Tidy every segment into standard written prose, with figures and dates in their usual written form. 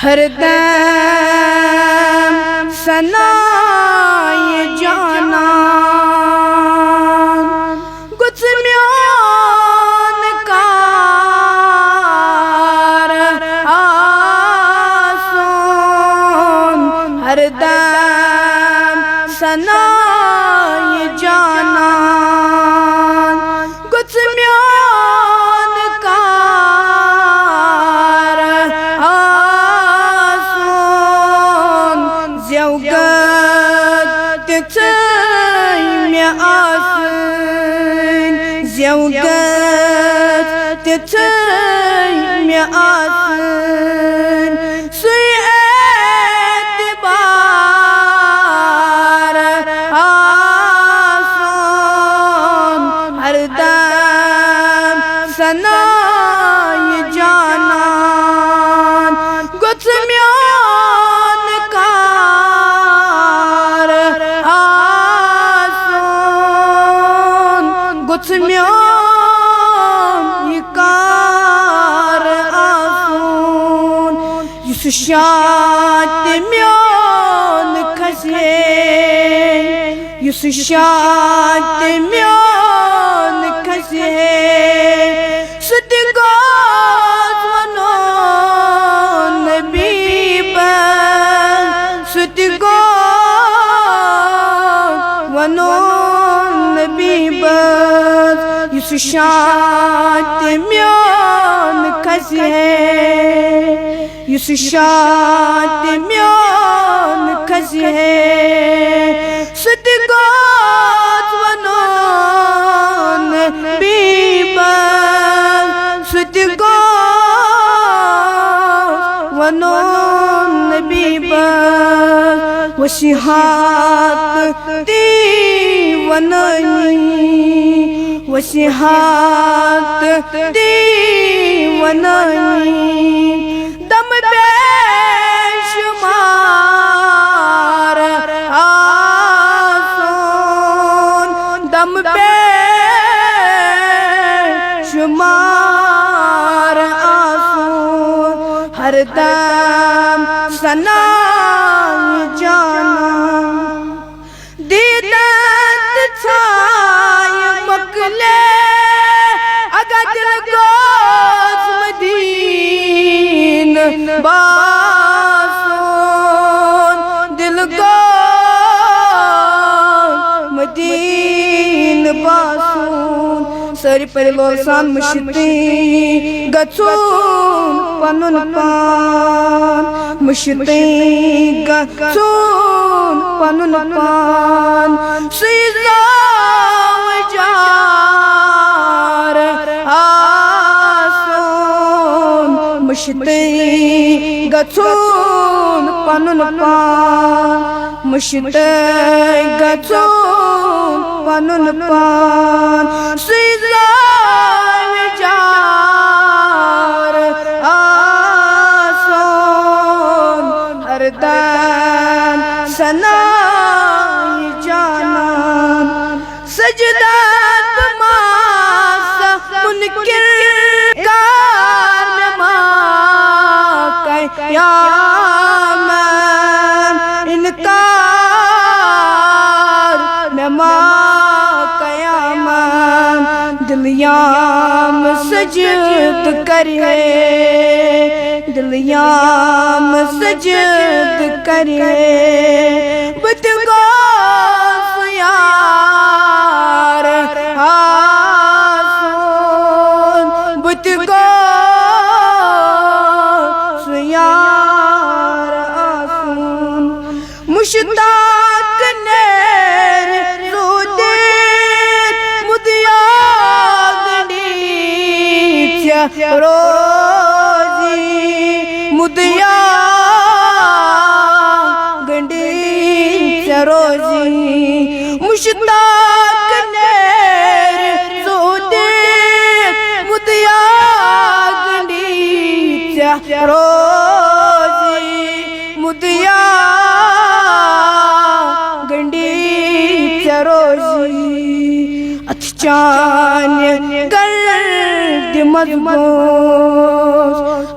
हरदम सनाए जाना कुछ म्यान कार आसोन हरदम सनाए जाना कुछ म्यान कार आसोन ज़ेवगत मे आसन ज़ेवगत मे आसन सुई एतबार आसन हरदम सनाए जाना कुछ म्यान कार आसन कुछ म्यान कार आसन युस शात म्यान खसे युस शात म्यान खसे सुतगात वनोन बीबन सुतगात वनोन बीबन युस शात म्यान खसे युस शात म्यान खसे सुतगात वनोन बीबन सुतगात वनोन बीबन वशिहात ती वननी वशिहात ती वननी दम बेशुमार आसोन दम बेशुमार आसोन हरदम सनाए जाना दीदत छाय मकले अगर दिल गोज मदीन बासोन दिल गोज मदीन बासोन सारी परिलोसान मुश्ती गचून पनुन पान मुश्ती गचून पनुन पान सीज़ाव जार आसोन मुश्ती गचून पनुन पान मुश्ती गचून पनुन पान सीज़ाव जार आसोन हरदम सनाए जाना सजदत मासा मुनकिर कार में कयामत इनकार में कयामत दिलयाम सजद करे दिलयाम सजद करे बदगास यार आसोन बदगास यार आसोन मुश्ताक नेर रोदे मुदिया गणित्य रोजी मुदिया गंडीत्य रोजी मुश्ताक नेर रोदे मुदिया गंडीत्य रोजी मुदिया गंडीत्य रोजी अथचान्य गर्द मजबूत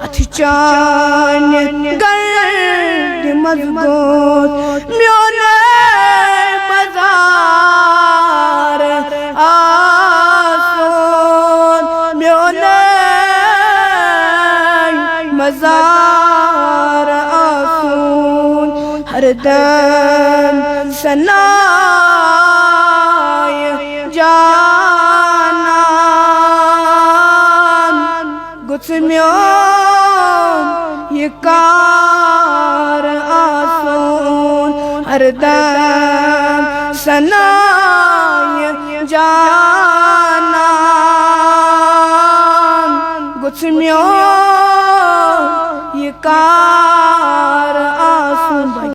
अथचान्य गर्द मजगूत म्योने बाजार आसून म्योने मजार आसून हरदम सनाय जानान गुछ म्योन ये कार आसून हरदम सनाय जानान गुछ म्योन ये कार